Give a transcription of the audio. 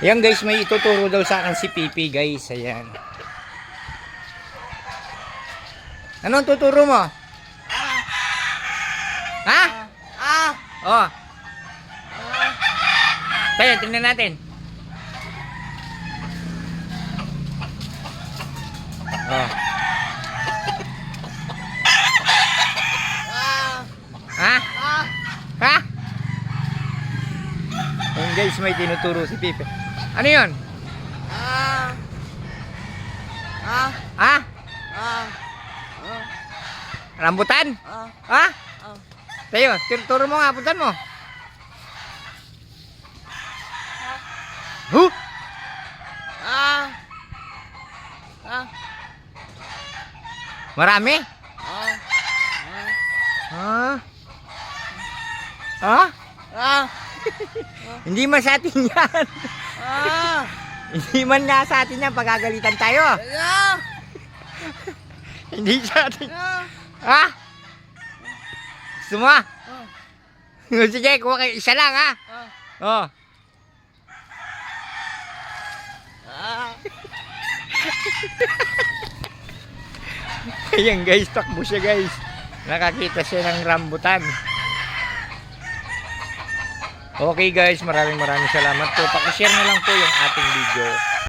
Ayan guys, may ituturo daw sa akin si Pipi guys. Ayan. Anong tuturo mo? Ha? Oh. Tayo, tingnan natin. Oh. Ha? Ha? Ayan guys, may tinuturo si Pipi. Ano yun? Ha? Rambutan? Ha? Tayo, turo mo nga, rambutan mo. Huh? Marami? Ha? Hindi man sa atin yan. Hindi man nga sa atin yan, pagagalitan tayo. Hindi sa atin. Ha? Gusto mo? Sige, kuha kayo. Isa lang ha. Oh. Ayan guys, takbo siya guys. Nakakita siya ng rambutan. Okay guys, maraming salamat po. Pakishare na lang po yung ating video.